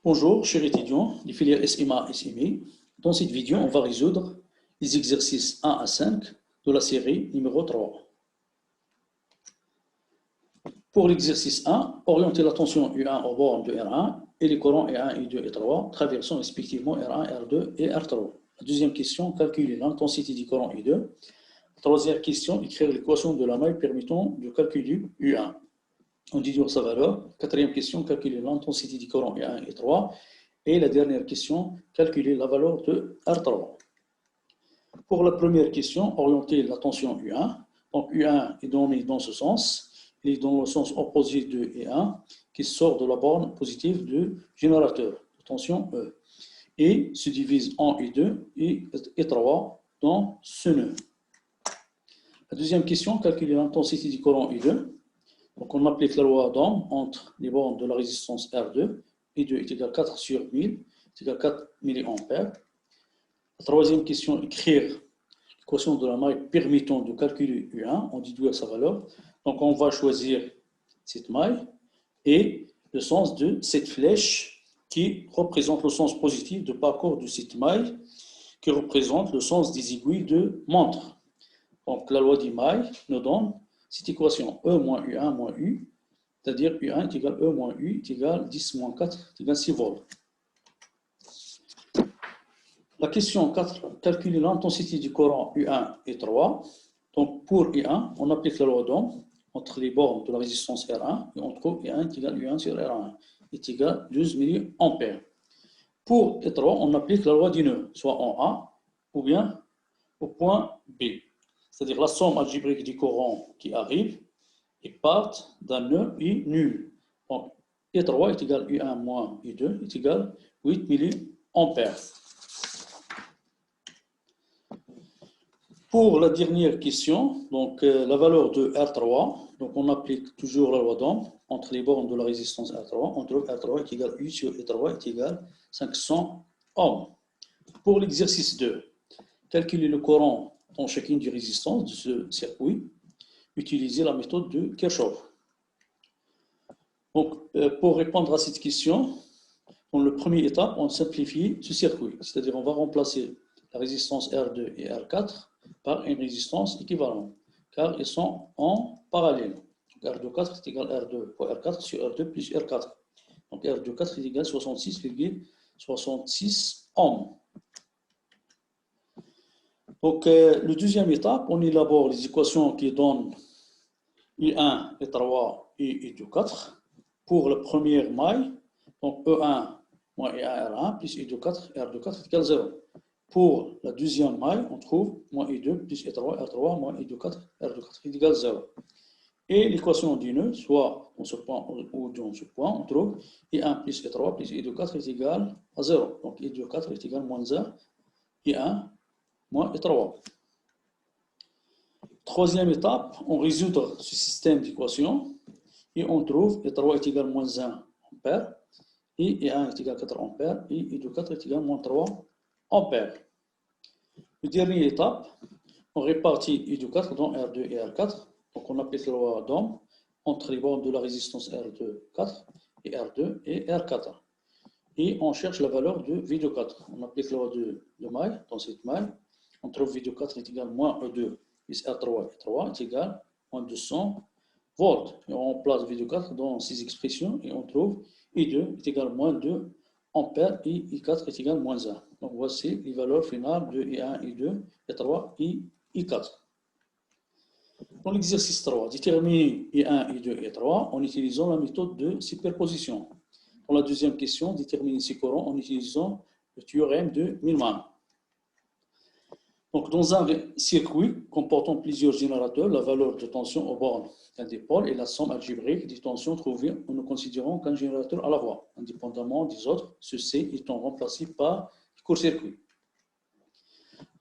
Bonjour, chers étudiants des filières SMA et SMI. Dans cette vidéo, on va résoudre les exercices 1 à 5 de la série numéro 3. Pour l'exercice 1, orientez l'attention U1 aux bornes de R1 et les courants R1, I2 et 3, traversant respectivement R1, R2 et R3. La deuxième question, calculer l'intensité du courant I2. La troisième question, écrire l'équation de la maille permettant de calculer U1. On déduire sa valeur. Quatrième question, calculer l'intensité du courant I1 et 3. Et la dernière question, calculer la valeur de R3. Pour la première question, orienter la tension U1. Donc U1 est donné dans ce sens. Il est dans le sens opposé de E1 qui sort de la borne positive du générateur de tension E. Et se divise en I2 et E3 dans ce nœud. La deuxième question, calculer l'intensité du courant I2. Donc, on applique la loi d'Ohm entre les bornes de la résistance R2. I2 est égal à 4 sur 1000, est égal à 4 mA. La troisième question, écrire l'équation de la maille permettant de calculer U1, on déduit sa valeur. Donc, on va choisir cette maille et le sens de cette flèche qui représente le sens positif de parcours de cette maille qui représente le sens des aiguilles de montre. Donc, la loi des mailles nous donne cette équation E moins U1 moins U, c'est-à-dire U1 est égal à E moins U est égal à 10 moins 4 est égal à 6 volts. La question 4, calculer l'intensité du courant U1 et 3. Donc pour U1, on applique la loi d'Ohm entre les bornes de la résistance R1 et on trouve U1 est égal à U1 sur R1 est égal à 12 mA. Pour E3, on applique la loi du nœud, soit en A ou bien au point B. C'est-à-dire la somme algébrique des courants qui arrivent et partent d'un nœud I nul. Donc, E3 est égal à U1 moins U2 est égal à 8 mA. Pour la dernière question, donc la valeur de R3, donc on applique toujours la loi d'Ohm entre les bornes de la résistance R3. On trouve R3 est égal à U sur E3 est égal à 500 ohms. Pour l'exercice 2, calculer le courant dans chacune des résistances de ce circuit, utiliser la méthode de Kirchhoff. Donc, pour répondre à cette question, dans la première étape, on simplifie ce circuit, c'est-à-dire on va remplacer la résistance R2 et R4 par une résistance équivalente, car ils sont en parallèle. Donc, R24 est égal à R2 fois R4 sur R2 plus R4. Donc, R24 est égal à 66,66 ohms. Donc, la deuxième étape, on élabore les équations qui donnent I1, E3 et I24 pour la première maille. Donc, E1 moins E1 R1 plus I24, R24 est égal à 0. Pour la deuxième maille, on trouve moins I2 plus E3, R3 moins I24, R24 est égal à 0. Et l'équation du nœud, soit dans ce point ou dans ce point, on trouve I1 plus E3 plus I24 est égal à 0. Donc, I24 est égal à moins 1, I1 moins E3. Troisième étape, on résout ce système d'équations et on trouve E3 est égal à moins 1 ampère et E1 est égal à 4 ampères et I24 est égal à moins 3 ampères. La dernière étape, on répartit I24 dans R2 et R4. Donc on applique la loi d'Ohm entre les bornes de la résistance R2 4 et R2 et R4. Et on cherche la valeur de V24. On applique la loi de maille dans cette maille. On trouve V24 est égal à moins E2 plus R3 et 3 est égal à moins 200 volts. Et on place V24 dans ces expressions et on trouve I2 est égal à moins 2 ampères et I4 est égal à moins 1. Donc voici les valeurs finales de I1, I2, I3 et I4. Dans l'exercice 3, déterminer I1, I2 et I3 en utilisant la méthode de superposition. Dans la deuxième question, déterminer ces courants en utilisant le théorème de Millman. Donc, dans un circuit comportant plusieurs générateurs, la valeur de tension aux bornes d'un des pôles est la somme algébrique des tensions trouvées en ne considérant qu'un générateur à la fois, indépendamment des autres, ceux-ci étant remplacés par court-circuit.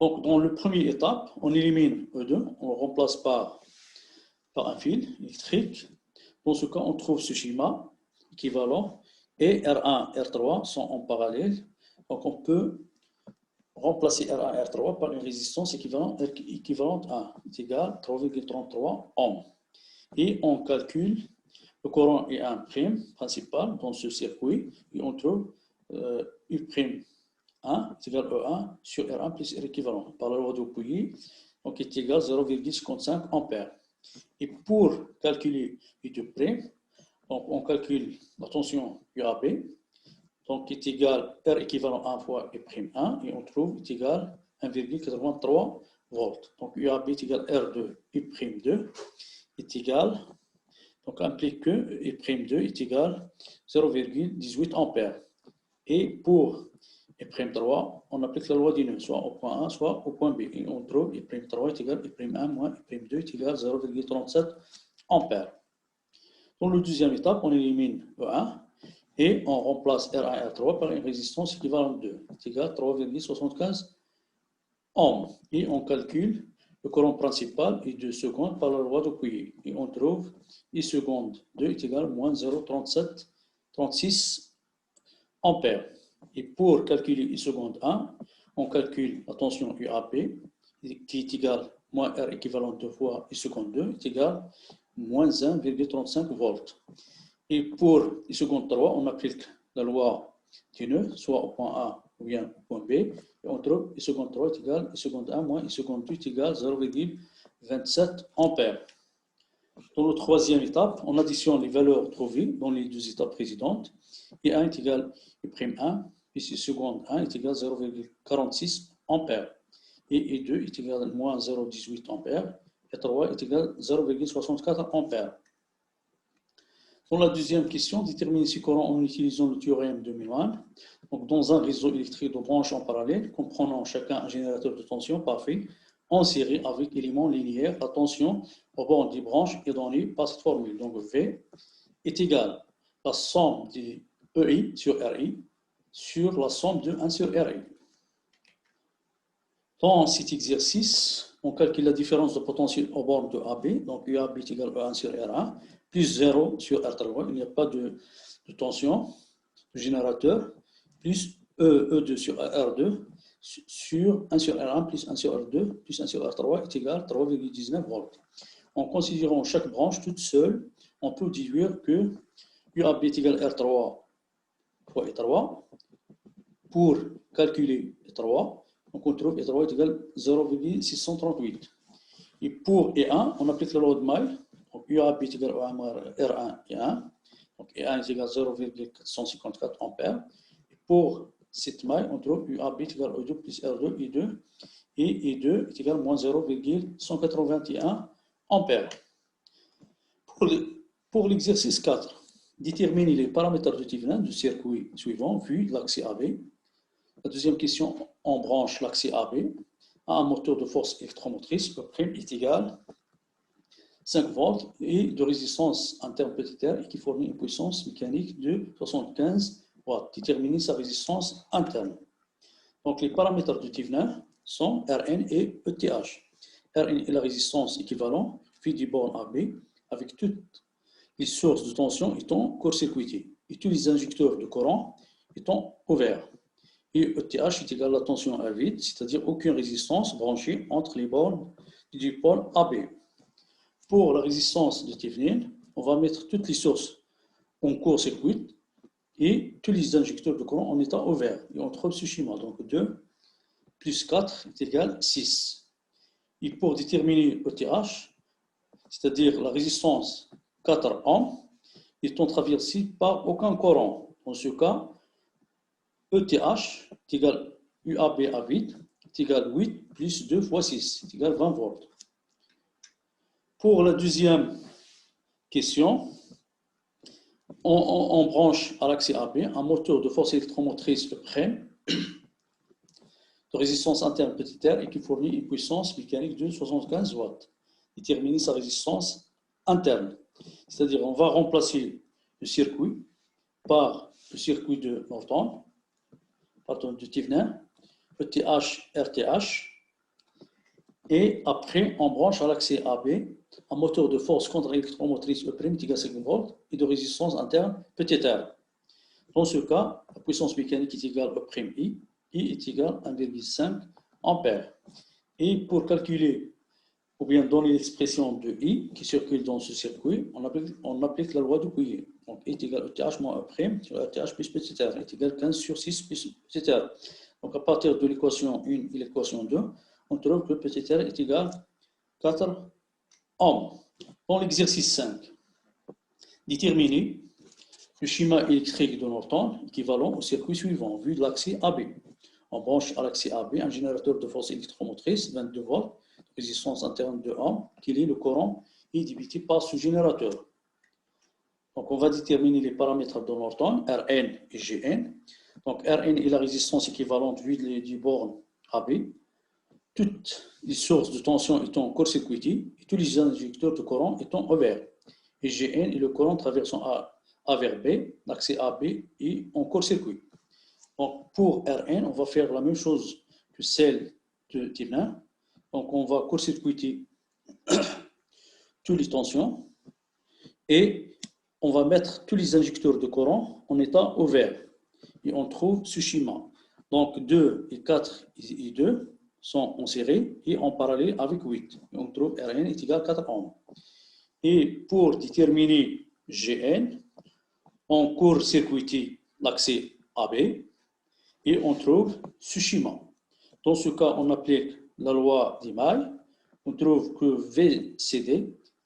Donc, dans la première étape, on élimine E2, on le remplace par un fil électrique. Dans ce cas, on trouve ce schéma équivalent et R1 et R3 sont en parallèle. Donc, on peut remplacer R1 et R3 par une résistance équivalente à est égale à 3,33 ohms. Et on calcule le courant I1' principal dans ce circuit et on trouve U'1 est égal à E1 sur R1 plus R équivalent par la loi de Pouilly, donc est égal à 0,55 ampères. Et pour calculer U2', donc on calcule la tension UAB, donc est égal R équivalent 1 fois U'1, et on trouve est égal à 1,83 volts. Donc UAB est égal à R2 U'2 est égal, donc implique que U'2 est égal à 0,18 ampères. Et pour U'3, on applique la loi du nœud, soit au point A, soit au point B. Et on trouve U'3 est égal à U'1 moins U'2 est égal à 0,37 ampères. Dans la deuxième étape, on élimine E1 et on remplace R1 et R3 par une résistance équivalente 2, est égal à 3,75 ohms. Et on calcule le courant principal I 2 secondes par la loi de Pouilly. Et on trouve I seconde 2 est égal à moins 0,36 ampères. Et pour calculer I seconde 1, on calcule la tension UAP qui est égale à moins R équivalent 2 fois I seconde 2 est égal à moins 1,35 volts. Et pour I seconde 3, on applique la loi du nœud, soit au point A ou bien au point B, et on trouve I seconde 3 est égal à I seconde 1 moins I seconde 2 est égal à 0,27 ampères. Dans la troisième étape, on additionne les valeurs trouvées dans les deux étapes précédentes. I1 est égal à I'1, puis I seconde 1 est égal à 0,46 ampères. Et I2 est égal à moins 0,18 ampères. Et 3 est égal à 0,64 ampères. Pour la deuxième question, déterminer ce courant en utilisant le théorème de Millman. Donc, dans un réseau électrique de branches en parallèle, comprenant chacun un générateur de tension parfait, en série avec éléments linéaires, la tension au bord des branches est donnée par cette formule. Donc, V est égal à la somme de EI sur RI sur la somme de 1 sur RI. Dans cet exercice, on calcule la différence de potentiel au bord de AB. Donc, UAB est égal à 1 sur R1 plus 0 sur R3. Il n'y a pas de tension de générateur plus E2 sur R2 sur 1 sur R1 plus 1 sur R2 plus 1 sur R3 est égal à 3,19 volts. En considérant chaque branche toute seule, on peut déduire que UAB est égal à R3 fois E3. Pour calculer E3, donc on trouve E3 est égal à 0,638. Et pour E1, on applique la loi de Maille. Donc UAB est égal à R1 et 1. Donc E1 est égal à 0,454 ampères. Et pour cette maille, on trouve UAB est égal à E2 plus R2, I2. Et I2 est égal à moins 0,181 ampères. Pour l'exercice 4, déterminer les paramètres de Thevenin du circuit suivant vu l'axe AB. La deuxième question, on branche l'axe AB à un moteur de force électromotrice, E' est égal à 5 volts et de résistance interne petit r et qui fournit une puissance mécanique de 75 watts. Déterminer sa résistance interne. Donc les paramètres de Thevenin sont Rn et ETH. Rn est la résistance équivalente phi du borne AB avec toutes les sources de tension étant court-circuitées et tous les injecteurs de courant étant ouverts. Et ETH est égal à la tension à vide, c'est-à-dire aucune résistance branchée entre les bornes du pôle AB. Pour la résistance de Thevenin, on va mettre toutes les sources en court-circuit et tous les injecteurs de courant en état ouvert. Et on trouve ce schéma. Donc 2 plus 4 est égal à 6. Et pour déterminer ETH, c'est-à-dire la résistance 4 ohms, étant traversée par aucun courant. Dans ce cas, ETH est égal à UAB à vide est égal à 8 plus 2 fois 6 est égal à 20 volts. Pour la deuxième question, on branche à l'axe AB un moteur de force électromotrice E' de résistance interne petit r et qui fournit une puissance mécanique de 75 watts. Déterminer sa résistance interne. C'est-à-dire on va remplacer le circuit par le circuit de Norton, de Thevenin, ETH, RTH, et après on branche à l'axe AB un moteur de force contre-électromotrice E' égal à 5 volts et de résistance interne petit r. Dans ce cas, la puissance mécanique est égale à E', I est égal à 1,5 ampères. Et pour calculer ou bien donner l'expression de I qui circule dans ce circuit, on applique la loi de Pouilly. Donc, E est égal à ETH moins E' sur ETH plus petit r est égal à 15 sur 6 plus petit r. Donc, à partir de l'équation 1 et l'équation 2, on trouve que petit r est égal à 4 ohms. Dans l'exercice 5, déterminer le schéma électrique de Norton équivalent au circuit suivant, vu de l'axe AB. On branche à l'axe AB un générateur de force électromotrice, 22 volts, résistance interne de ohms, qui est le courant est débité par ce générateur. Donc, on va déterminer les paramètres de Norton, Rn et Gn. Donc, Rn est la résistance équivalente vue du borne AB. Toutes les sources de tension étant court-circuitées et tous les injecteurs de courant étant ouverts. Et Gn est le courant traversant A vers B, l'axe AB est en court-circuit. Donc, pour Rn, on va faire la même chose que celle de type 1. Donc, on va court-circuiter toutes les tensions et on va mettre tous les injecteurs de courant en état ouvert. Et on trouve ce schéma. Donc, 2 et 4 et 2 sont en série et en parallèle avec 8. Et on trouve Rn est égal à 4 ohms. Et pour déterminer Gn, on court-circuite l'axe AB et on trouve ce schéma. Dans ce cas, on applique la loi d'Emaille. On trouve que VCD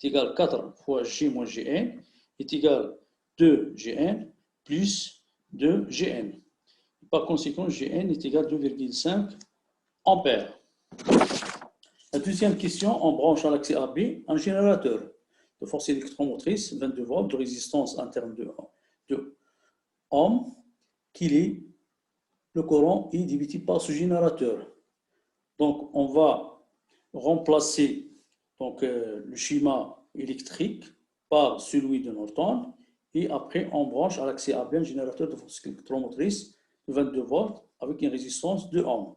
est égal à 4 fois G moins Gn est égal à 2Gn plus 2Gn. Par conséquent, Gn est égal à 2,5 ampères. La deuxième question, on branche à l'axe AB un générateur de force électromotrice, 22 volts, de résistance interne de ohm, qu'il est le courant est débité par ce générateur. Donc, on va remplacer le schéma électrique par celui de Norton et après, on branche à l'axe AB un générateur de force électromotrice de 22 volts avec une résistance de ohm.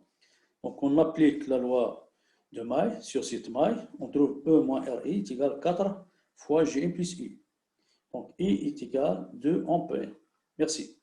Donc, on applique la loi de maille sur cette maille. On trouve E moins RI est égal à 4 fois Gn plus I. Donc, I est égal à 2 ampères. Merci.